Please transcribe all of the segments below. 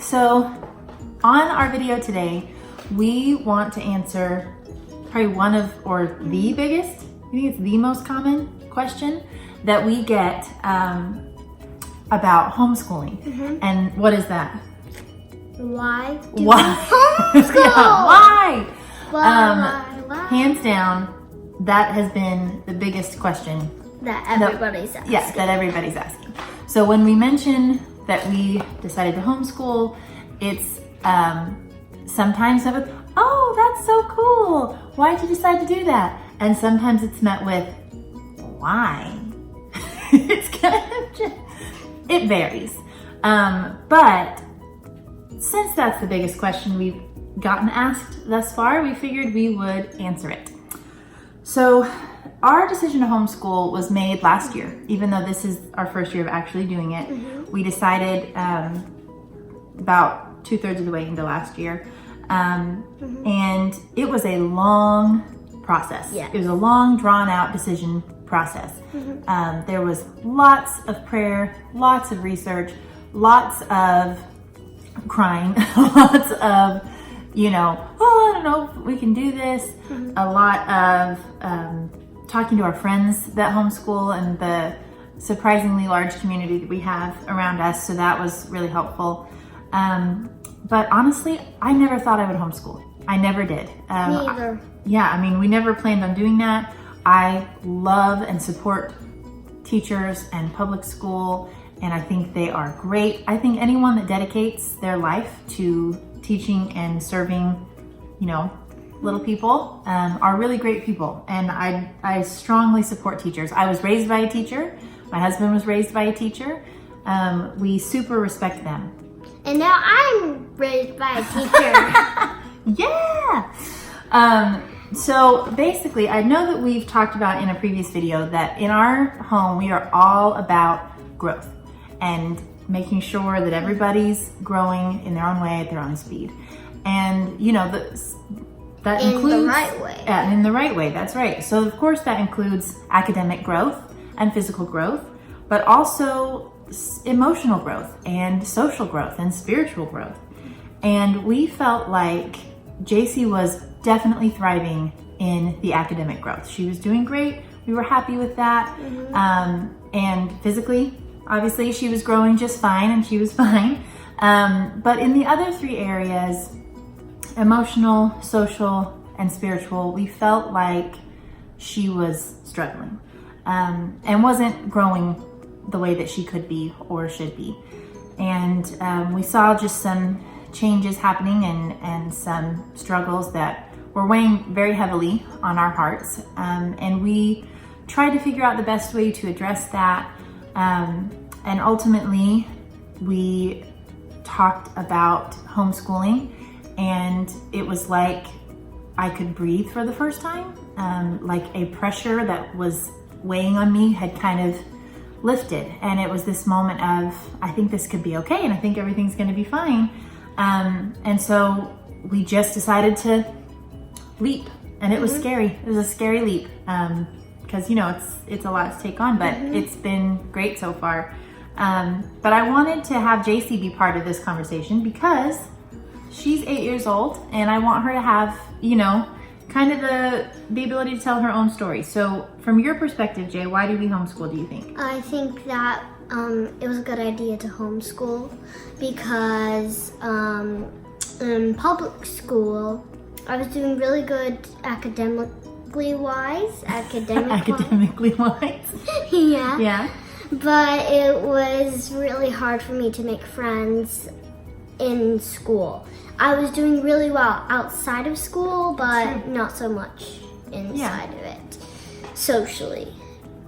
So on our video today, we want to answer probably one of, or the biggest, I think it's the most common question that we get about homeschooling. Mm-hmm. And what is that? Why? Homeschool? Yeah, why? Why? Hands down, that has been the biggest question That everybody's asking. Yes, that everybody's asking. So when we mention that we decided to homeschool, it's sometimes met with, oh, that's so cool. Why'd you decide to do that? And sometimes it's met with, why? It's kind of just, it varies. But since that's the biggest question we've gotten asked thus far, we figured we would answer it. So our decision to homeschool was made last year, even though this is our first year of actually doing it. Mm-hmm. We decided about 2/3 of the way into last year. And it was a long process. Yeah. It was a long, drawn out decision process. Mm-hmm. There was lots of prayer, lots of research, lots of crying, lots of, oh, I don't know if we can do this. Mm-hmm. A lot of talking to our friends that homeschool and the surprisingly large community that we have around us. So that was really helpful. But honestly, I never thought I would homeschool. I never did. Me either. We never planned on doing that. I love and support teachers and public school, and I think they are great. I think anyone that dedicates their life to teaching and serving, little people are really great people. And I strongly support teachers. I was raised by a teacher. My husband was raised by a teacher. We super respect them. And now I'm raised by a teacher. Yeah! So basically, I know that we've talked about in a previous video that in our home, we are all about growth and making sure that everybody's growing in their own way at their own speed. And, that includes... In the right way. Yeah, in the right way, that's right. So of course that includes academic growth and physical growth, but also emotional growth and social growth and spiritual growth. And we felt like JC was definitely thriving in the academic growth. She was doing great. We were happy with that. Mm-hmm. And physically, obviously, she was growing just fine and she was fine. But in the other three areas, emotional, social, and spiritual, we felt like she was struggling and wasn't growing the way that she could be or should be. And we saw just some changes happening and some struggles that were weighing very heavily on our hearts. And we tried to figure out the best way to address that. And ultimately, we talked about homeschooling, and it was like I could breathe for the first time. Like a pressure that was weighing on me had kind of lifted. And it was this moment of, I think this could be okay, and I think everything's gonna be fine. And so we just decided to leap, and it was scary. It was a scary leap, because it's a lot to take on, but it's been great so far. But I wanted to have JC be part of this conversation because she's 8 years old, and I want her to have, kind of the ability to tell her own story. So from your perspective, Jay, why did we homeschool, do you think? I think that it was a good idea to homeschool because in public school, I was doing really good academically wise. Academically wise? Yeah. Yeah. But it was really hard for me to make friends in school. I was doing really well outside of school, but not so much inside of it, socially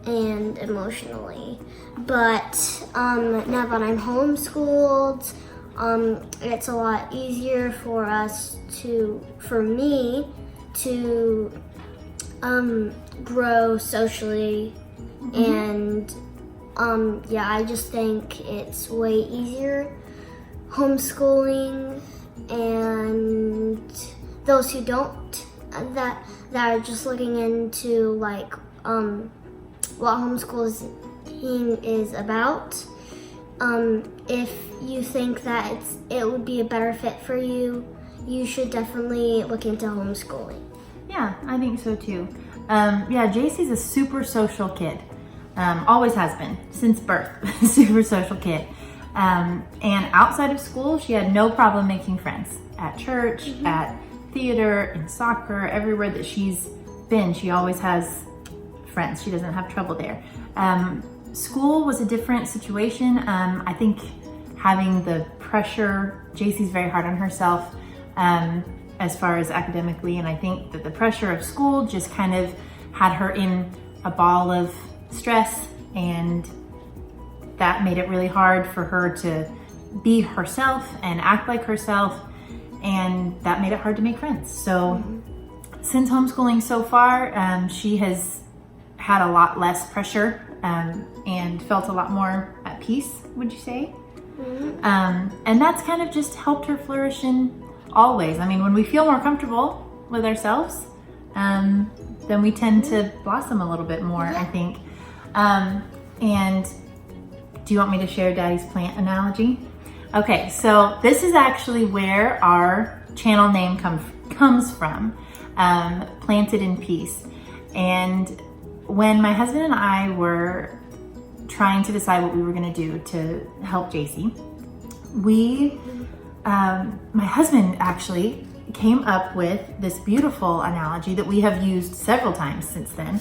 and emotionally. But now that I'm homeschooled, it's a lot easier for me to grow socially, and I just think it's way easier homeschooling. And those who don't, that are just looking into like what homeschooling is about, if you think that it would be a better fit for you, you should definitely look into homeschooling. Yeah, I think so too. Yeah, JC's a super social kid. Always has been, since birth. Super social kid. And outside of school, she had no problem making friends. At church, at theater, in soccer, everywhere that she's been, she always has friends. She doesn't have trouble there. School was a different situation. I think having the pressure, JC's very hard on herself as far as academically, and I think that the pressure of school just kind of had her in a ball of stress, and that made it really hard for her to be herself and act like herself, and that made it hard to make friends. So since homeschooling so far, she has had a lot less pressure and felt a lot more at peace, would you say? And that's kind of just helped her flourish in all ways. I mean, when we feel more comfortable with ourselves, then we tend to blossom a little bit more, I think. And do you want me to share Daddy's plant analogy? Okay, so this is actually where our channel name comes from, Planted in Peace. And when my husband and I were trying to decide what we were gonna do to help JC, my husband actually came up with this beautiful analogy that we have used several times since then.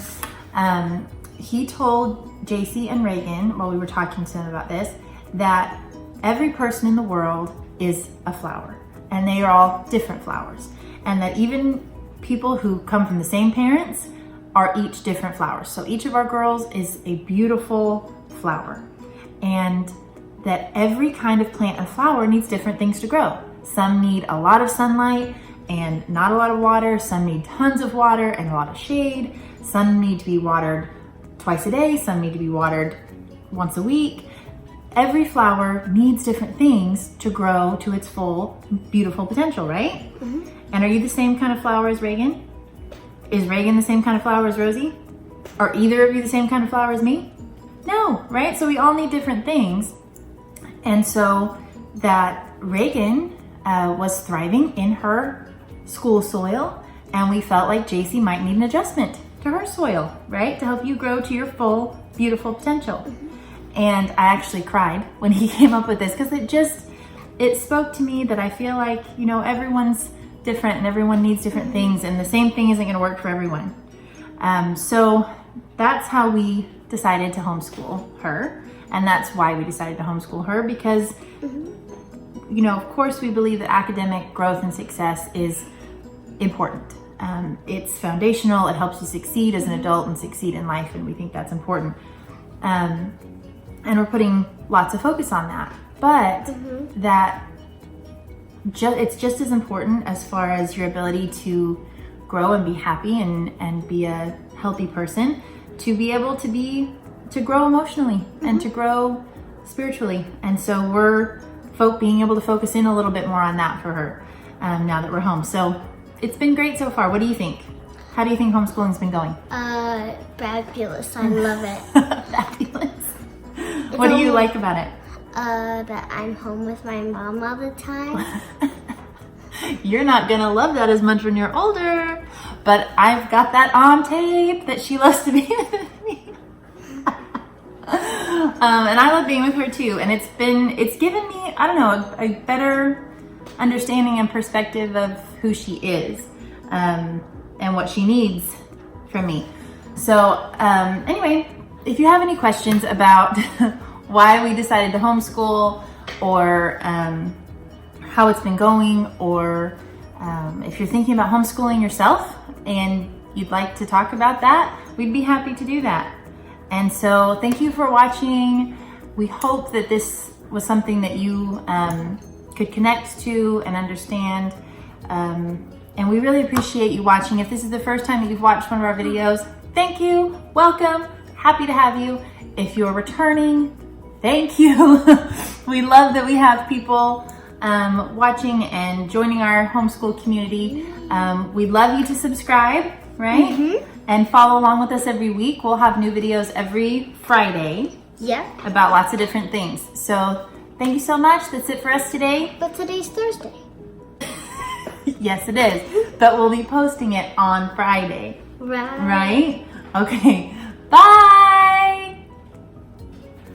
He told JC and Reagan, while we were talking to them about this, that every person in the world is a flower, and they are all different flowers, and that even people who come from the same parents are each different flowers. So each of our girls is a beautiful flower, and that every kind of plant and flower needs different things to grow. Some need a lot of sunlight and not a lot of water. Some need tons of water and a lot of shade. Some need to be watered twice a day. Some need to be watered once a week. Every flower needs different things to grow to its full, beautiful potential, right? And are you the same kind of flower as Reagan? Is Reagan the same kind of flower as Rosie? Are either of you the same kind of flower as me? No, right? So we all need different things. And so that Reagan was thriving in her school soil, and we felt like JC might need an adjustment to her soil, right? To help you grow to your full, beautiful potential. And I actually cried when he came up with this, because it spoke to me that I feel like, everyone's different and everyone needs different things, and the same thing isn't gonna work for everyone. So that's how we decided to homeschool her. And that's why we decided to homeschool her, because, of course we believe that academic growth and success is important. It's foundational. It helps you succeed as an adult and succeed in life, and we think that's important. And we're putting lots of focus on that. But it's just as important as far as your ability to grow and be happy and be a healthy person, to be able to grow emotionally and to grow spiritually. And so we're being able to focus in a little bit more on that for her now that we're home. So it's been great so far. What do you think? How do you think homeschooling's been going? Fabulous. I love it. Fabulous. What do you like about it? That I'm home with my mom all the time. You're not gonna love that as much when you're older, but I've got that on tape that she loves to be with me. And I love being with her too. And it's given me, a better understanding and perspective of who she is, and what she needs from me. So anyway, if you have any questions about why we decided to homeschool, or how it's been going, or if you're thinking about homeschooling yourself and you'd like to talk about that, we'd be happy to do that. And so thank you for watching. We hope that this was something that you could connect to and understand. And we really appreciate you watching. If this is the first time that you've watched one of our videos, thank you, welcome, happy to have you. If you're returning, thank you. We love that we have people watching and joining our homeschool community. We'd love you to subscribe, right? And follow along with us every week. We'll have new videos every Friday. Yeah. about lots of different things. So thank you so much. That's it for us today. But today's Thursday. Yes, it is. But we'll be posting it on Friday. Right. Right? Okay. Bye.